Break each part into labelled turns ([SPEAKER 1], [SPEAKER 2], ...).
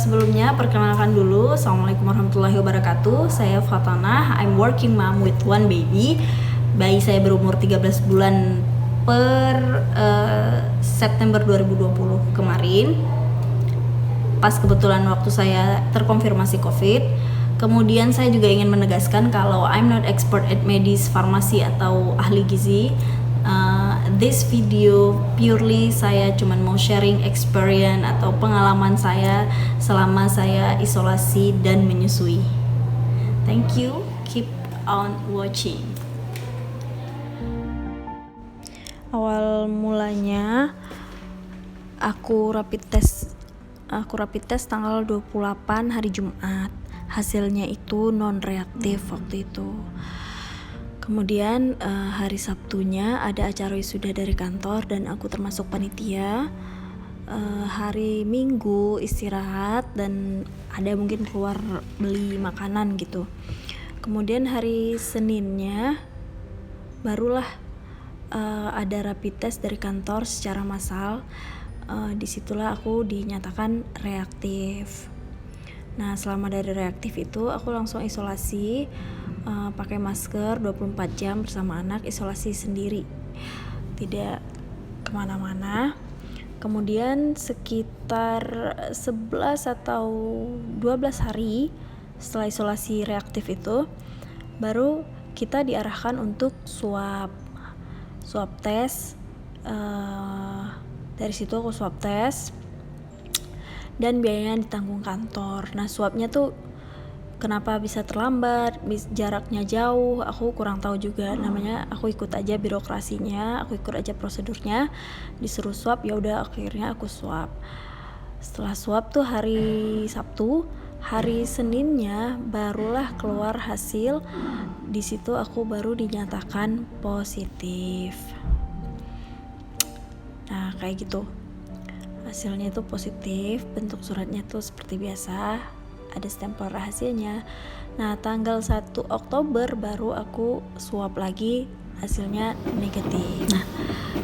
[SPEAKER 1] Sebelumnya perkenalkan dulu, Assalamualaikum warahmatullahi wabarakatuh. Saya Fatanah, I'm working mom with one baby. Bayi saya berumur 13 bulan per September 2020 kemarin. Pas kebetulan waktu saya terkonfirmasi COVID. Kemudian saya juga ingin menegaskan kalau I'm not expert at medis, farmasi atau ahli gizi. This video purely saya cuman mau sharing experience atau pengalaman saya selama saya isolasi dan menyusui. Thank you, keep on watching. Awal mulanya aku rapid test tanggal 28 hari Jumat. Hasilnya itu non reaktif waktu itu. Kemudian hari Sabtunya ada acara wisuda dari kantor dan aku termasuk panitia. Hari Minggu istirahat dan ada mungkin keluar beli makanan gitu. Kemudian hari Seninnya barulah ada rapid test dari kantor secara massal. Disitulah aku dinyatakan reaktif. Nah, selama dari reaktif itu aku langsung isolasi, pakai masker 24 jam bersama anak, isolasi sendiri, tidak kemana-mana. Kemudian sekitar 11 atau 12 hari setelah isolasi reaktif itu baru kita diarahkan untuk swab tes. Dari situ aku swab tes dan biayanya ditanggung kantor. Nah, swabnya tuh kenapa bisa terlambat, jaraknya jauh, aku kurang tahu juga. Namanya aku ikut aja birokrasinya, aku ikut aja prosedurnya, disuruh swab, ya udah akhirnya aku swab. Setelah swab tuh hari Sabtu, hari Seninnya barulah keluar hasil. Di situ aku baru dinyatakan positif. Nah, kayak gitu. Hasilnya itu positif, bentuk suratnya tuh seperti biasa, ada stempel rahasianya. Nah, tanggal 1 Oktober baru aku swab lagi, hasilnya negatif. Nah,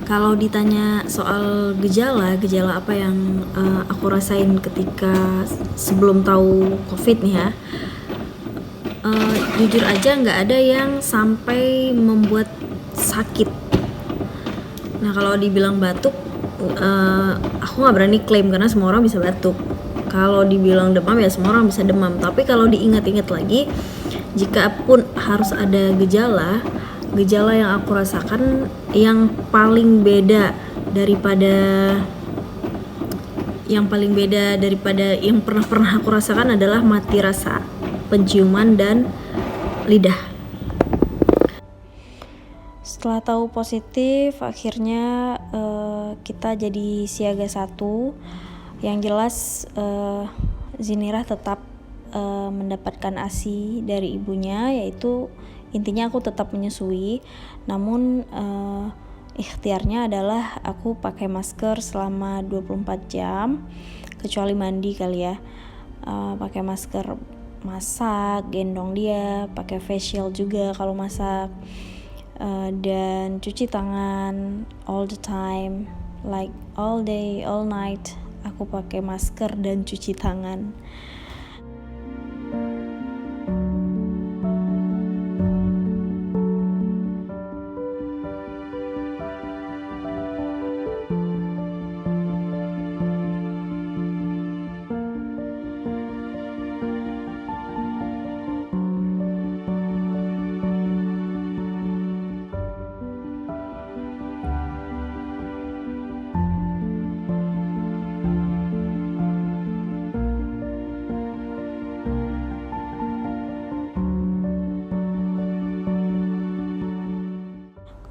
[SPEAKER 1] kalau ditanya soal gejala apa yang aku rasain ketika sebelum tahu COVID nih ya, jujur aja nggak ada yang sampai membuat sakit. Nah, kalau dibilang batuk, aku nggak berani klaim karena semua orang bisa batuk. Kalau dibilang demam ya semua orang bisa demam. Tapi kalau diingat-ingat lagi, jika pun harus ada gejala yang aku rasakan yang paling beda daripada yang pernah aku rasakan adalah mati rasa penciuman dan lidah. Setelah tahu positif, akhirnya kita jadi siaga 1. Yang jelas Zinirah tetap mendapatkan ASI dari ibunya, yaitu intinya aku tetap menyusui. Namun ikhtiarnya adalah aku pakai masker selama 24 jam, kecuali mandi kali ya. Pakai masker masak, gendong dia, pakai face shield juga kalau masak. Dan cuci tangan all the time, like all day, all night. Aku pakai masker dan cuci tangan.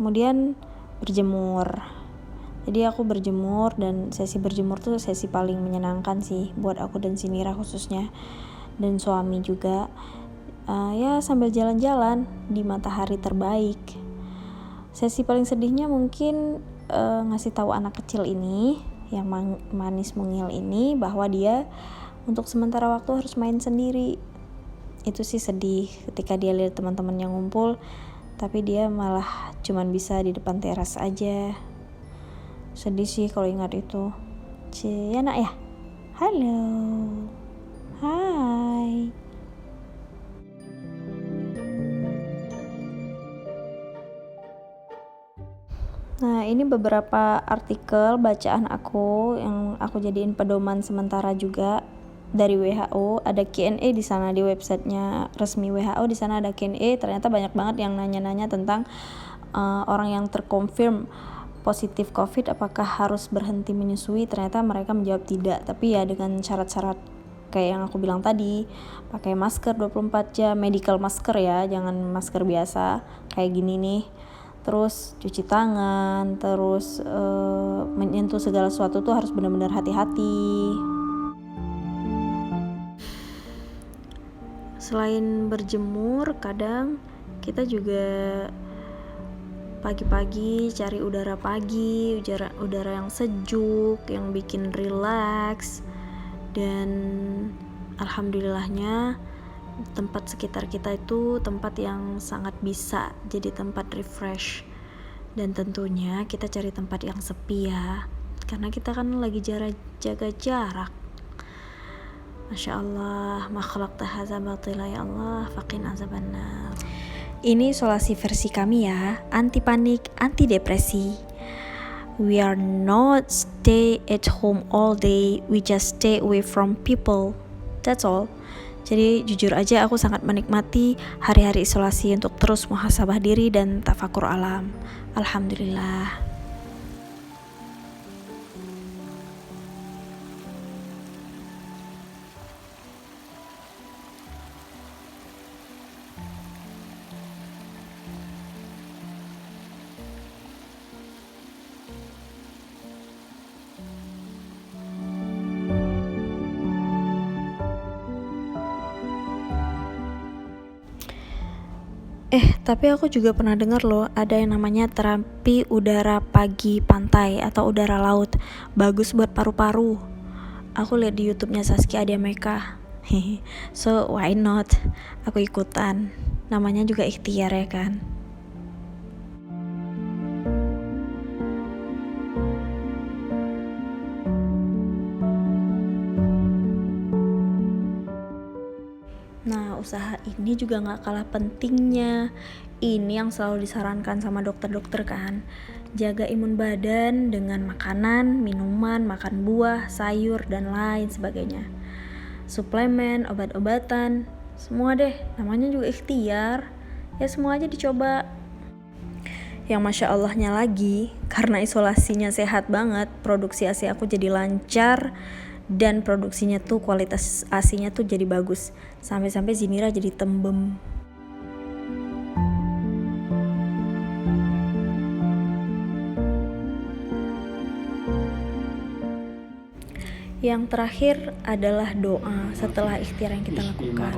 [SPEAKER 1] Kemudian berjemur. Jadi aku berjemur, dan sesi berjemur tuh sesi paling menyenangkan sih buat aku dan Zinirah khususnya, dan suami juga. Ya sambil jalan-jalan di matahari terbaik. Sesi paling sedihnya mungkin ngasih tahu anak kecil ini yang manis mungil ini bahwa dia untuk sementara waktu harus main sendiri. Itu sih sedih ketika dia lihat teman-teman yang ngumpul, tapi dia malah cuman bisa di depan teras aja. Sedih sih kalau ingat itu. Ya nak ya. Halo. Hai. Nah, ini beberapa artikel bacaan aku yang aku jadiin pedoman sementara juga dari WHO. Ada Q&A di sana di websitenya resmi WHO. Di sana ada Q&A. Ternyata banyak banget yang nanya-nanya tentang orang yang terkonfirm positif COVID apakah harus berhenti menyusui. Ternyata mereka menjawab tidak, tapi ya dengan syarat-syarat kayak yang aku bilang tadi, pakai masker 24 jam, medical masker ya, jangan masker biasa kayak gini nih. Terus cuci tangan, terus menyentuh segala sesuatu tuh harus benar-benar hati-hati. Selain berjemur, kadang kita juga pagi-pagi cari udara pagi, udara yang sejuk, yang bikin relax. Dan alhamdulillahnya tempat sekitar kita itu tempat yang sangat bisa jadi tempat refresh. Dan tentunya kita cari tempat yang sepi ya, karena kita kan lagi jaga jarak. Masya Allah, ma khalaqta hadza batila ya Allah, faqina azabannar. Ini isolasi versi kami ya, anti panik, anti depresi. We are not stay at home all day, we just stay away from people. That's all. Jadi jujur aja aku sangat menikmati hari-hari isolasi untuk terus muhasabah diri dan tafakur alam. Alhamdulillah. Tapi aku juga pernah dengar loh, ada yang namanya terapi udara pagi pantai atau udara laut. Bagus buat paru-paru. Aku lihat di YouTube-nya Saskia Adameka. So why not? Aku ikutan. Namanya juga ikhtiar ya kan. Nah, usaha ini juga gak kalah pentingnya. Ini yang selalu disarankan sama dokter-dokter kan. Jaga imun badan dengan makanan, minuman, makan buah, sayur, dan lain sebagainya. Suplemen, obat-obatan, semua deh. Namanya juga ikhtiar. Ya semua aja dicoba. Yang Masya Allahnya lagi, karena isolasinya sehat banget, produksi ASI aku jadi lancar. Dan produksinya tuh kualitas ASINya tuh jadi bagus. Sampai-sampai Zinira jadi tembem. Yang terakhir adalah doa setelah ikhtiar yang kita lakukan.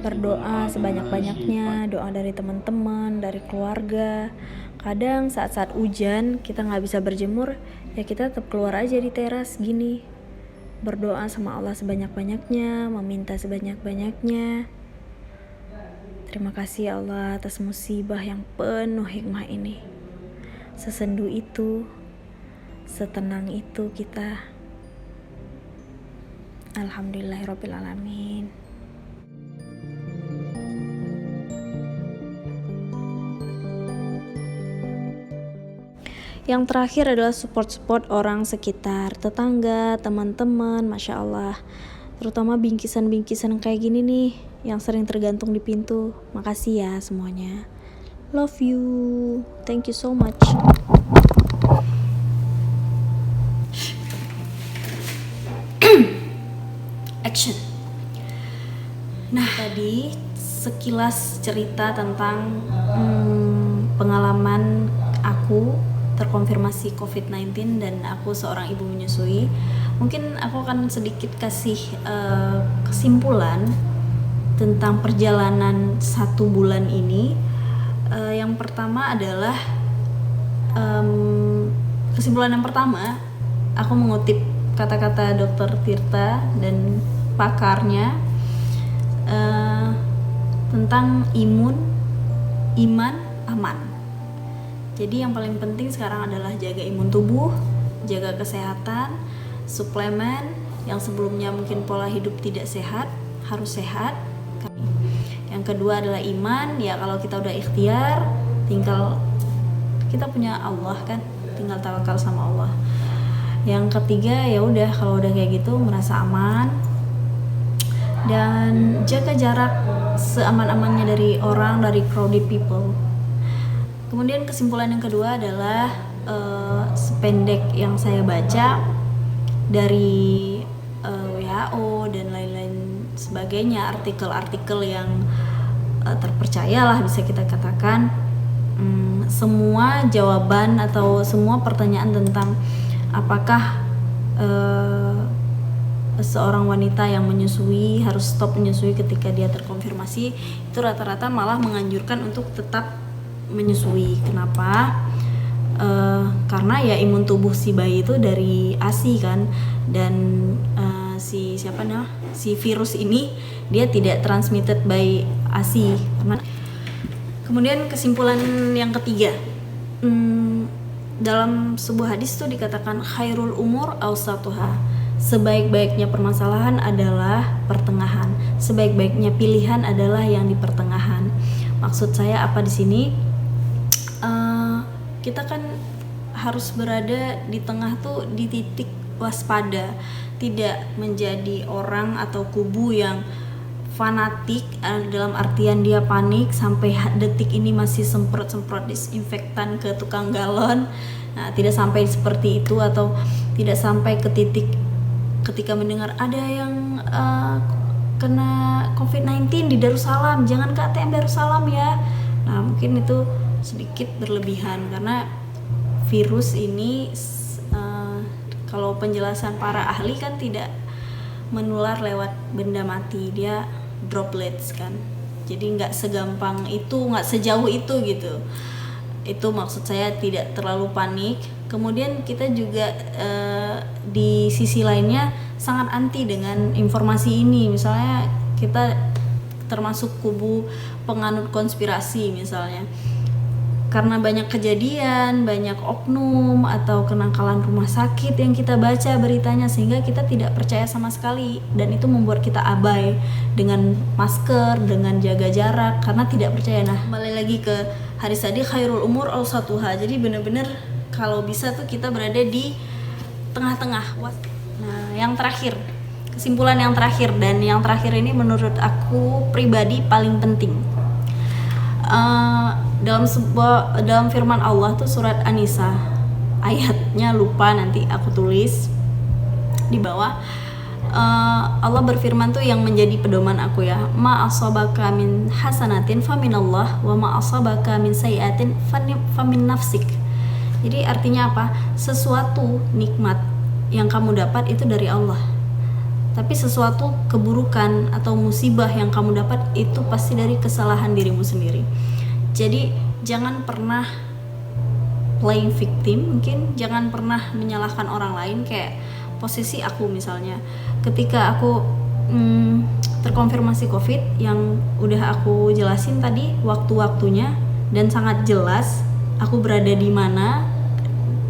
[SPEAKER 1] Berdoa sebanyak-banyaknya, doa dari teman-teman, dari keluarga. Kadang saat-saat hujan kita gak bisa berjemur, ya kita tetap keluar aja di teras gini. Berdoa sama Allah sebanyak-banyaknya, meminta sebanyak-banyaknya. Terima kasih ya Allah atas musibah yang penuh hikmah ini. Sesendu itu, setenang itu kita. Alhamdulillahirabbil alamin. Yang terakhir adalah support orang sekitar, tetangga, teman-teman, Masya Allah. Terutama bingkisan-bingkisan kayak gini nih, yang sering tergantung di pintu. Makasih ya semuanya. Love you. Thank you so much. Action. Nah, tadi sekilas cerita tentang pengalaman aku terkonfirmasi COVID-19 dan aku seorang ibu menyusui. Mungkin aku akan sedikit kasih kesimpulan tentang perjalanan 1 bulan ini. Yang pertama adalah kesimpulan yang pertama, aku mengutip kata-kata Dr. Tirta dan pakarnya. tentang iman, aman. Jadi yang paling penting sekarang adalah jaga imun tubuh, jaga kesehatan, suplemen yang sebelumnya mungkin pola hidup tidak sehat, harus sehat. Yang kedua adalah iman, ya kalau kita udah ikhtiar, tinggal kita punya Allah kan, tinggal tawakal sama Allah. Yang ketiga ya udah, kalau udah kayak gitu merasa aman dan jaga jarak seaman-amannya dari orang, dari crowded people. Kemudian kesimpulan yang kedua adalah sependek yang saya baca dari WHO dan lain-lain sebagainya, artikel-artikel yang terpercaya lah bisa kita katakan, semua jawaban atau semua pertanyaan tentang apakah seorang wanita yang menyusui harus stop menyusui ketika dia terkonfirmasi, itu rata-rata malah menganjurkan untuk tetap menyusui. Kenapa? Karena ya imun tubuh si bayi itu dari ASI kan, dan si virus ini dia tidak transmitted by ASI. Kemudian kesimpulan yang ketiga, dalam sebuah hadis itu dikatakan khairul umur awsatuha, sebaik-baiknya permasalahan adalah pertengahan, sebaik-baiknya pilihan adalah yang di pertengahan. Maksud saya apa di sini? Kita kan harus berada di tengah tuh, di titik waspada, tidak menjadi orang atau kubu yang fanatik, dalam artian dia panik sampai detik ini masih semprot-semprot disinfektan ke tukang galon. Nah, tidak sampai seperti itu, atau tidak sampai ke titik ketika mendengar ada yang kena COVID-19 di Darussalam, jangan ke ATM Darussalam ya. Nah, mungkin itu sedikit berlebihan, karena virus ini kalau penjelasan para ahli kan tidak menular lewat benda mati, dia droplets kan, jadi nggak segampang itu, nggak sejauh itu gitu. Itu maksud saya tidak terlalu panik. Kemudian kita juga di sisi lainnya sangat anti dengan informasi ini. Misalnya kita termasuk kubu penganut konspirasi misalnya, karena banyak kejadian, banyak oknum atau kenakalan rumah sakit yang kita baca beritanya, sehingga kita tidak percaya sama sekali, dan itu membuat kita abai dengan masker, dengan jaga jarak, karena tidak percaya. Nah, kembali lagi ke hadis tadi, khairul umur awsatuha, jadi benar-benar kalau bisa tuh kita berada di tengah-tengah. Nah, yang terakhir, kesimpulan yang terakhir, dan yang terakhir ini menurut aku pribadi paling penting. Dalam firman Allah tuh surat An-Nisa, ayatnya lupa, nanti aku tulis di bawah. Allah berfirman tuh yang menjadi pedoman aku ya, ma asabaka min hasanatin faminallah wa ma asabaka min sayiatin famin nafsik. Jadi artinya apa? Sesuatu nikmat yang kamu dapat itu dari Allah, tapi sesuatu keburukan atau musibah yang kamu dapat itu pasti dari kesalahan dirimu sendiri. Jadi jangan pernah playing victim, mungkin jangan pernah menyalahkan orang lain. Kayak posisi aku misalnya, ketika aku terkonfirmasi COVID, yang udah aku jelasin tadi waktu-waktunya dan sangat jelas aku berada di mana,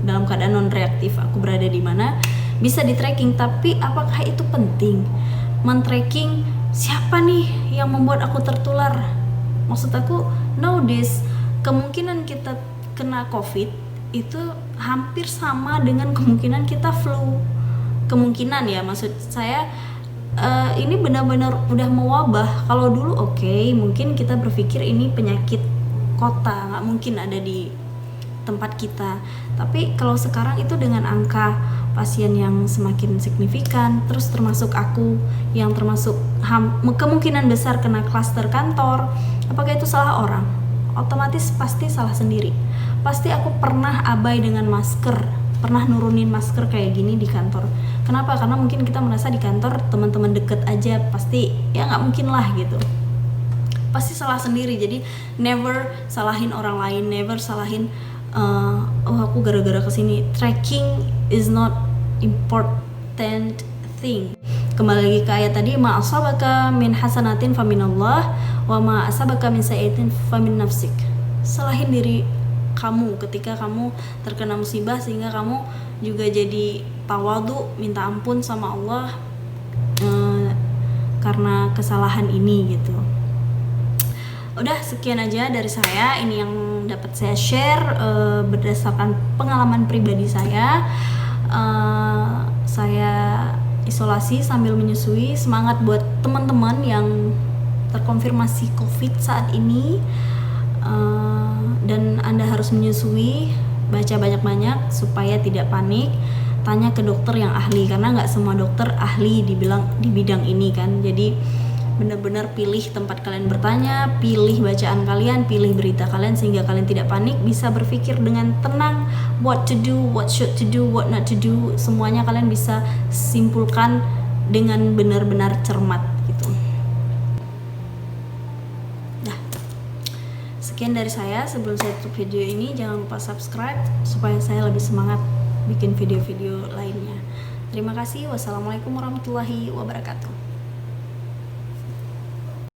[SPEAKER 1] dalam keadaan non reaktif aku berada di mana, bisa di tracking. Tapi apakah itu penting men-tracking siapa nih yang membuat aku tertular? Maksud aku, nowadays kemungkinan kita kena COVID itu hampir sama dengan kemungkinan kita flu. Kemungkinan ya, maksud saya ini benar-benar udah mewabah. Kalau dulu oke, mungkin kita berpikir ini penyakit kota, nggak mungkin ada di tempat kita. Tapi kalau sekarang itu dengan angka pasien yang semakin signifikan, terus termasuk aku yang termasuk kemungkinan besar kena klaster kantor, apakah itu salah orang? Otomatis pasti salah sendiri. Pasti aku pernah abai dengan masker, pernah nurunin masker kayak gini di kantor. Kenapa? Karena mungkin kita merasa di kantor teman-teman deket aja, pasti ya nggak mungkin lah gitu. Pasti salah sendiri. Jadi never salahin orang lain, never salahin oh aku gara-gara kesini. Tracking is not important thing. Kembali lagi ke ayat tadi, ma asabaka min hasanatin faminallah wa ma asabaka min sayyi'atin famin nafsik. Salahin diri kamu ketika kamu terkena musibah, sehingga kamu juga jadi tawadu, minta ampun sama Allah karena kesalahan ini gitu. Udah, sekian aja dari saya. Ini yang dapat saya share berdasarkan pengalaman pribadi saya. Saya isolasi sambil menyusui. Semangat buat teman-teman yang terkonfirmasi COVID saat ini, dan Anda harus menyusui. Baca banyak-banyak supaya tidak panik. Tanya ke dokter yang ahli, karena nggak semua dokter ahli di bidang ini kan. Jadi benar-benar pilih tempat kalian bertanya, pilih bacaan kalian, pilih berita kalian, sehingga kalian tidak panik, bisa berpikir dengan tenang, what to do, what should to do, what not to do, semuanya kalian bisa simpulkan dengan benar-benar cermat gitu. Nah, sekian dari saya. Sebelum saya tutup video ini, jangan lupa subscribe supaya saya lebih semangat bikin video-video lainnya. Terima kasih. Wassalamualaikum warahmatullahi wabarakatuh.